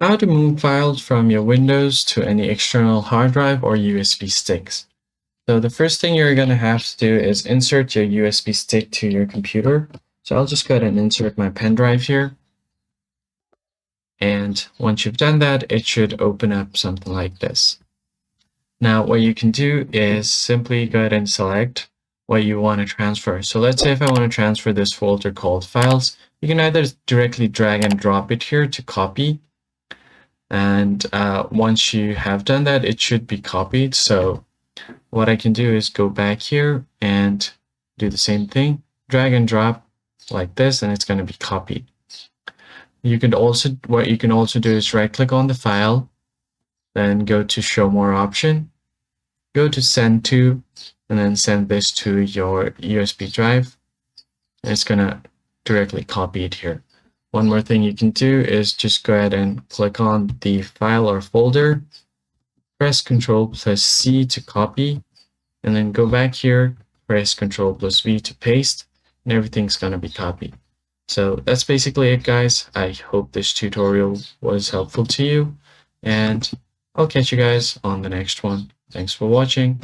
how to move files from your Windows to any external hard drive or USB sticks. So the first thing you're going to have to do is insert your USB stick to your computer. So I'll just go ahead and insert my pen drive here. And once you've done that, it should open up something like this. Now, what you can do is simply go ahead and select what you want to transfer. So let's say if I want to transfer this folder called Files, you can either directly drag and drop it here to copy. And once you have done that, it should be copied. So what I can do is go back here and do the same thing, drag and drop like this, and it's going to be copied. What you can also do is right click on the file, then go to show more option, go to send to, and then send this to your USB drive. And it's going to directly copy it here. One more thing you can do is just go ahead and click on the file or folder, press Ctrl+C to copy, and then go back here, press Ctrl+V to paste, and everything's going to be copied. So that's basically it, guys. I hope this tutorial was helpful to you, and I'll catch you guys on the next one. Thanks for watching.